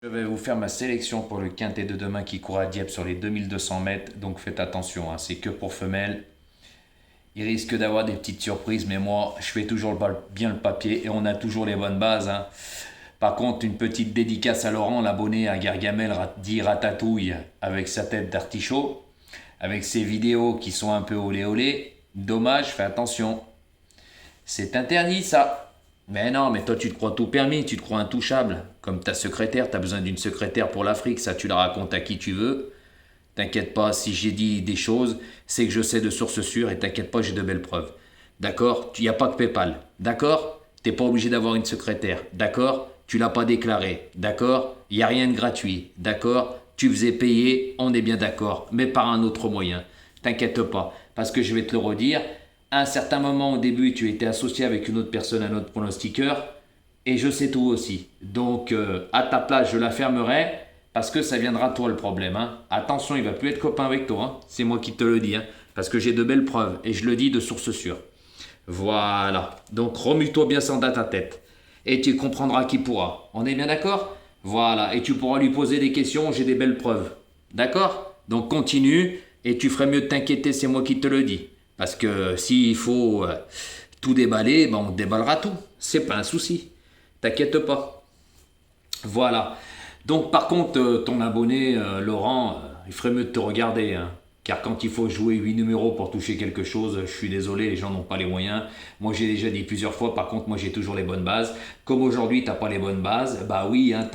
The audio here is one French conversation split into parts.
Je vais vous faire ma sélection pour le quintet de demain qui court à Dieppe sur les 2200 mètres. Donc faites attention, hein, c'est que pour femelles. Il risque d'avoir des petites surprises, mais moi, je fais toujours bien le papier et on a toujours les bonnes bases, hein. Par contre, une petite dédicace à Laurent, l'abonné à Gargamel dit Ratatouille avec sa tête d'artichaut, avec ses vidéos qui sont un peu olé olé. Dommage, fais attention. C'est interdit ça. Mais non, mais toi tu te crois tout permis, tu te crois intouchable. Comme ta secrétaire, tu as besoin d'une secrétaire pour l'Afrique, ça tu la racontes à qui tu veux. T'inquiète pas, si j'ai dit des choses, c'est que je sais de sources sûres et t'inquiète pas, j'ai de belles preuves. D'accord? Il n'y a pas que PayPal. D'accord? T'es pas obligé d'avoir une secrétaire. D'accord? Tu l'as pas déclaré. D'accord? Il n'y a rien de gratuit. D'accord? Tu faisais payer, on est bien d'accord, mais par un autre moyen. T'inquiète pas, parce que je vais te le redire, à un certain moment au début, tu étais associé avec une autre personne, un autre pronostiqueur, et je sais tout aussi. Donc, à ta place, je la fermerai, parce que ça viendra de toi le problème, hein. Attention, il va plus être copain avec toi, hein. C'est moi qui te le dis, hein. Parce que j'ai de belles preuves, et je le dis de source sûre. Voilà. Donc, remue-toi bien ça dans ta tête. Et tu comprendras qui pourra. On est bien d'accord? Voilà. Et tu pourras lui poser des questions, j'ai des belles preuves. D'accord? Donc, continue, et tu ferais mieux de t'inquiéter, c'est moi qui te le dis. Parce que s'il faut tout déballer, ben on déballera tout. C'est pas un souci. T'inquiète pas. Voilà. Donc par contre, ton abonné, Laurent, il ferait mieux de te regarder, hein. Car quand il faut jouer 8 numéros pour toucher quelque chose, je suis désolé, les gens n'ont pas les moyens. Moi j'ai déjà dit plusieurs fois, par contre moi j'ai toujours les bonnes bases. Comme aujourd'hui t'as pas les bonnes bases, bah oui, hein,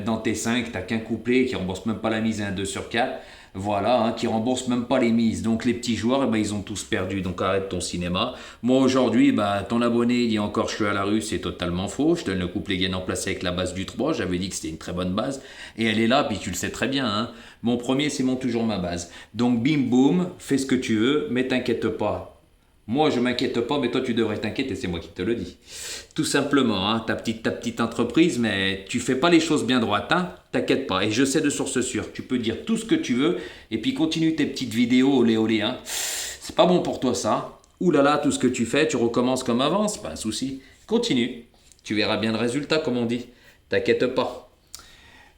dans tes 5, t'as qu'un couplet qui rembourse même pas la mise à un 2 sur 4. Voilà, hein, qui rembourse même pas les mises. Donc les petits joueurs, eh ben, ils ont tous perdu. Donc arrête ton cinéma. Moi aujourd'hui, bah, ton abonné il dit encore je suis à la rue, c'est totalement faux. Je donne le couplet gagnant placé avec la base du 3. J'avais dit que c'était une très bonne base. Et elle est là, puis tu le sais très bien, hein. Mon premier, c'est toujours ma base. Donc bim boum, fais ce que tu veux, mais t'inquiète pas. Moi, je m'inquiète pas, mais toi, tu devrais t'inquiéter, c'est moi qui te le dis. Tout simplement, hein, ta petite entreprise, mais tu fais pas les choses bien droites, hein, t'inquiète pas. Et je sais de source sûre, tu peux dire tout ce que tu veux, et puis continue tes petites vidéos olé olé, hein. C'est pas bon pour toi, ça. Ouh là là, tout ce que tu fais, tu recommences comme avant, c'est pas un souci. Continue. Tu verras bien le résultat, comme on dit. T'inquiète pas.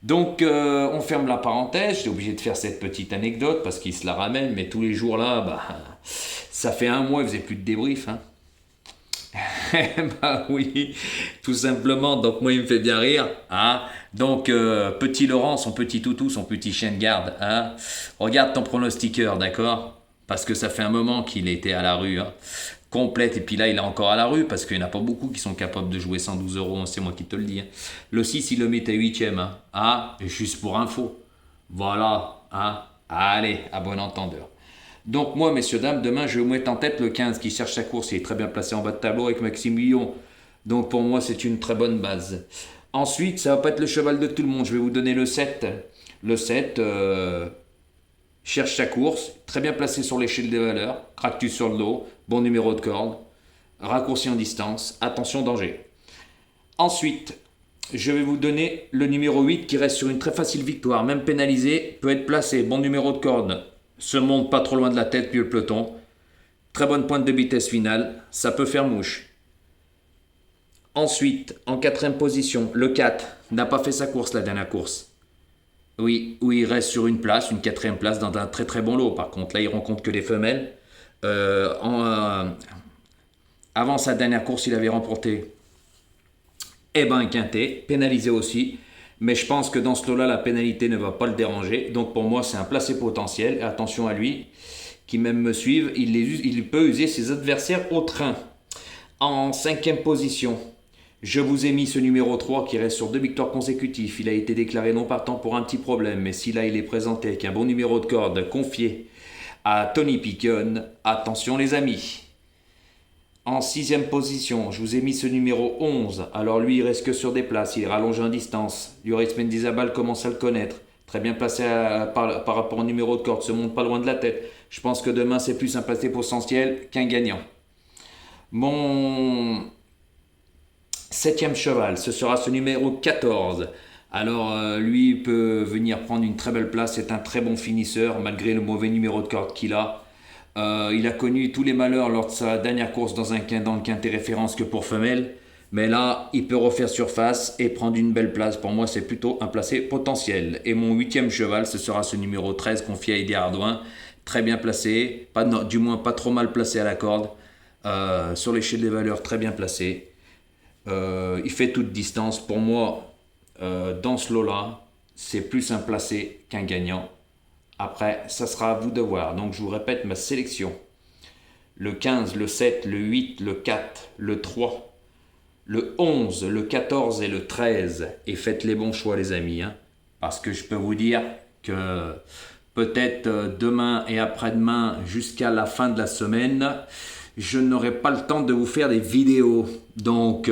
Donc, on ferme la parenthèse. J'étais obligé de faire cette petite anecdote parce qu'il se la ramène, mais tous les jours là, bah, ça fait un mois, il faisait plus de débrief, hein. Bah oui, tout simplement. Donc, moi, il me fait bien rire, hein. Donc, petit Laurent, son petit toutou, son petit chien de garde, hein. Regarde ton pronostiqueur, d'accord? Parce que ça fait un moment qu'il était à la rue, hein, complète. Et puis là, il est encore à la rue parce qu'il n'y en a pas beaucoup qui sont capables de jouer 112 euros. C'est moi qui te le dis, hein. Le 6, il le met à 8ème, hein. Ah, juste pour info. Voilà, hein. Allez, à bon entendeur. Donc moi, messieurs, dames, demain, je vais vous mettre en tête le 15 qui cherche sa course. Il est très bien placé en bas de tableau avec Maxime Guillon. Donc pour moi, c'est une très bonne base. Ensuite, ça va pas être le cheval de tout le monde. Je vais vous donner le 7. Le 7, cherche sa course, très bien placé sur l'échelle des valeurs, craque-tu sur le dos, bon numéro de corde, raccourci en distance, attention danger. Ensuite, je vais vous donner le numéro 8 qui reste sur une très facile victoire, même pénalisé, peut être placé, bon numéro de corde, se monte pas trop loin de la tête, puis le peloton, très bonne pointe de vitesse finale, ça peut faire mouche. Ensuite, en quatrième position, le 4 n'a pas fait sa course la dernière course. Oui, oui, il reste sur une place, une quatrième place dans un très très bon lot. Par contre, là, il rencontre que des femelles. Avant sa dernière course, il avait remporté un quintet, pénalisé aussi. Mais je pense que dans ce lot-là, la pénalité ne va pas le déranger. Donc pour moi, c'est un placé potentiel. Et attention à lui, qui même me suive, il peut user ses adversaires au train. En cinquième position, je vous ai mis ce numéro 3 qui reste sur 2 victoires consécutives. Il a été déclaré non partant pour un petit problème, mais si là il est présenté avec un bon numéro de corde confié à Tony Picon, attention les amis. En sixième position, je vous ai mis ce numéro 11. Alors lui, il reste que sur des places, il est rallongé en distance. Lloris Mendizabal commence à le connaître. Très bien placé par rapport au numéro de corde, se monte pas loin de la tête. Je pense que demain, c'est plus un placé potentiel qu'un gagnant. Mon septième cheval, ce sera ce numéro 14. Alors lui peut venir prendre une très belle place, c'est un très bon finisseur malgré le mauvais numéro de corde qu'il a. Il a connu tous les malheurs lors de sa dernière course dans le quintet référence que pour femelle. Mais là, il peut refaire surface et prendre une belle place. Pour moi, c'est plutôt un placé potentiel. Et mon 8e cheval, ce sera ce numéro 13 confié à Eddie Ardouin. Très bien placé, pas, non, du moins pas trop mal placé à la corde. Sur l'échelle des valeurs, très bien placé. Il fait toute distance. Pour moi, dans ce lot-là, c'est plus un placé qu'un gagnant. Après, ça sera à vous de voir. Donc, je vous répète ma sélection. Le 15, le 7, le 8, le 4, le 3, le 11, le 14 et le 13. Et faites les bons choix, les amis. Hein, parce que je peux vous dire que peut-être demain et après-demain, jusqu'à la fin de la semaine, je n'aurai pas le temps de vous faire des vidéos. Donc,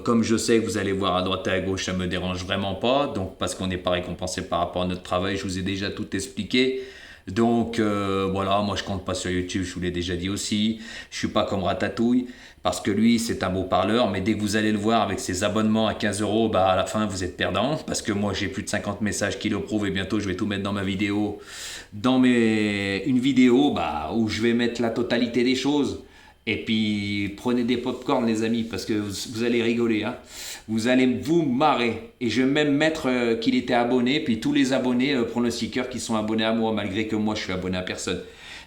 comme je sais que vous allez voir à droite et à gauche, ça ne me dérange vraiment pas. Donc, parce qu'on n'est pas récompensé par rapport à notre travail, je vous ai déjà tout expliqué. Donc, voilà, moi je compte pas sur YouTube, je vous l'ai déjà dit aussi. Je suis pas comme Ratatouille, parce que lui, c'est un beau parleur, mais dès que vous allez le voir avec ses abonnements à 15 euros, bah à la fin, vous êtes perdant. Parce que moi, j'ai plus de 50 messages qui le prouvent et bientôt, je vais tout mettre dans ma vidéo. Une vidéo bah, où je vais mettre la totalité des choses. Et puis, prenez des pop-corn, les amis, parce que vous allez rigoler. Hein. Vous allez vous marrer. Et je vais même mettre qu'il était abonné. Puis tous les abonnés, pronostiqueurs qui sont abonnés à moi, malgré que moi, je suis abonné à personne.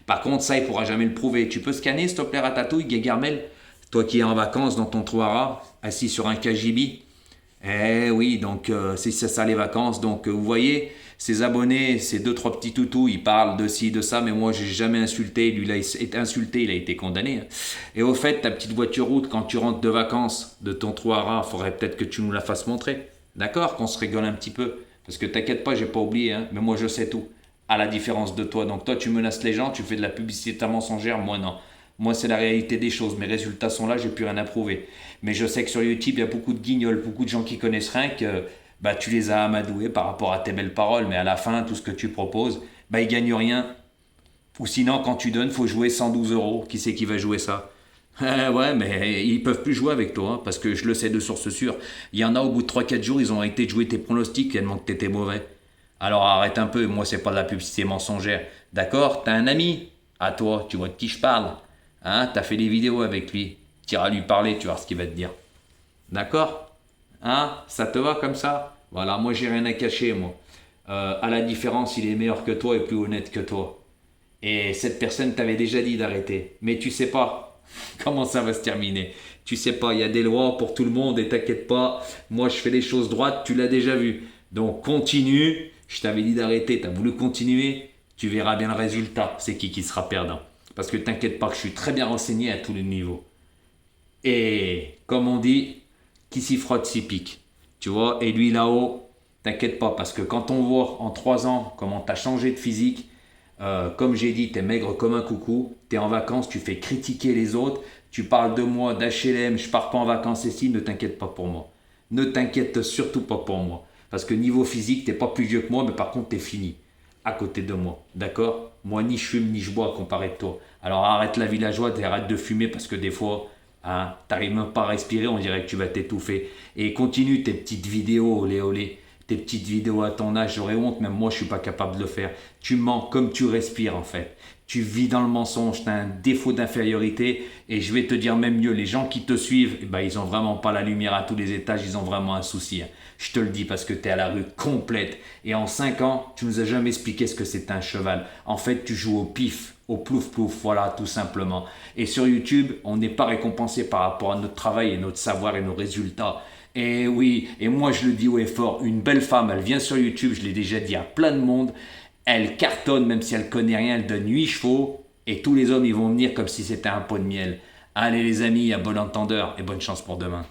Par contre, ça, il ne pourra jamais le prouver. Tu peux scanner, s'il te plaît, Ratatouille, Guégarmel, toi qui es en vacances dans ton Touara, assis sur un KGB. Eh oui, donc c'est ça les vacances. Donc vous voyez, ces abonnés, ces 2-3 petits toutous, ils parlent de ci, de ça, mais moi j'ai jamais insulté. Lui, il a été insulté, il a été condamné. Et au fait, ta petite voiture route, quand tu rentres de vacances de ton Touara, il faudrait peut-être que tu nous la fasses montrer. D'accord? Qu'on se rigole un petit peu. Parce que t'inquiète pas, j'ai pas oublié, hein, mais moi je sais tout. À la différence de toi. Donc toi, tu menaces les gens, tu fais de la publicité mensongère, moi non. Moi, c'est la réalité des choses. Mes résultats sont là, j'ai plus rien à prouver. Mais je sais que sur YouTube, il y a beaucoup de guignols, beaucoup de gens qui connaissent rien, que bah, tu les as amadoués par rapport à tes belles paroles. Mais à la fin, tout ce que tu proposes, bah, ils gagnent rien. Ou sinon, quand tu donnes, il faut jouer 112 euros. Qui c'est qui va jouer ça? Ouais, mais ils peuvent plus jouer avec toi, hein, parce que je le sais de source sûre. Il y en a, au bout de 3-4 jours, ils ont arrêté de jouer tes pronostics tellement que tu étais mauvais. Alors arrête un peu, moi, c'est pas de la publicité mensongère. D'accord? T'as un ami à toi, tu vois de qui je parle. Hein, t'as fait des vidéos avec lui. Tu iras lui parler, tu vas voir ce qu'il va te dire. D'accord? Hein? Ça te va comme ça? Voilà, moi j'ai rien à cacher, moi. À la différence, il est meilleur que toi et plus honnête que toi. Et cette personne t'avait déjà dit d'arrêter. Mais tu sais pas comment ça va se terminer. Tu sais pas, il y a des lois pour tout le monde et t'inquiète pas. Moi je fais les choses droites, tu l'as déjà vu. Donc continue. Je t'avais dit d'arrêter, t'as voulu continuer. Tu verras bien le résultat. C'est qui sera perdant. Parce que t'inquiète pas que je suis très bien renseigné à tous les niveaux. Et comme on dit, qui s'y frotte s'y pique. Tu vois, et lui là-haut, t'inquiète pas, parce que quand on voit en 3 ans comment t'as changé de physique, comme j'ai dit, t'es maigre comme un coucou, t'es en vacances, tu fais critiquer les autres, tu parles de moi, d'HLM, je pars pas en vacances ici, ne t'inquiète pas pour moi. Ne t'inquiète surtout pas pour moi. Parce que niveau physique, t'es pas plus vieux que moi, mais par contre, t'es fini à côté de moi, d'accord? Moi, ni je fume, ni je bois comparé de toi. Alors arrête la villageoise et arrête de fumer parce que des fois, hein, t'arrives même pas à respirer, on dirait que tu vas t'étouffer. Et continue tes petites vidéos, olé olé. Tes petites vidéos à ton âge, j'aurais honte, même moi je suis pas capable de le faire. Tu mens comme tu respires en fait. Tu vis dans le mensonge, tu as un défaut d'infériorité et je vais te dire même mieux, les gens qui te suivent, eh ben, ils ont vraiment pas la lumière à tous les étages, ils ont vraiment un souci. Hein. Je te le dis parce que tu es à la rue complète et en 5 ans, tu nous as jamais expliqué ce que c'est un cheval. En fait, tu joues au pif, au plouf-plouf, voilà, tout simplement. Et sur YouTube, on n'est pas récompensé par rapport à notre travail et notre savoir et nos résultats. Et oui, et moi je le dis haut et fort, une belle femme, elle vient sur YouTube, je l'ai déjà dit à plein de monde, elle cartonne même si elle connaît rien, elle donne 8 chevaux et tous les hommes ils vont venir comme si c'était un pot de miel. Allez les amis, à bon entendeur et bonne chance pour demain.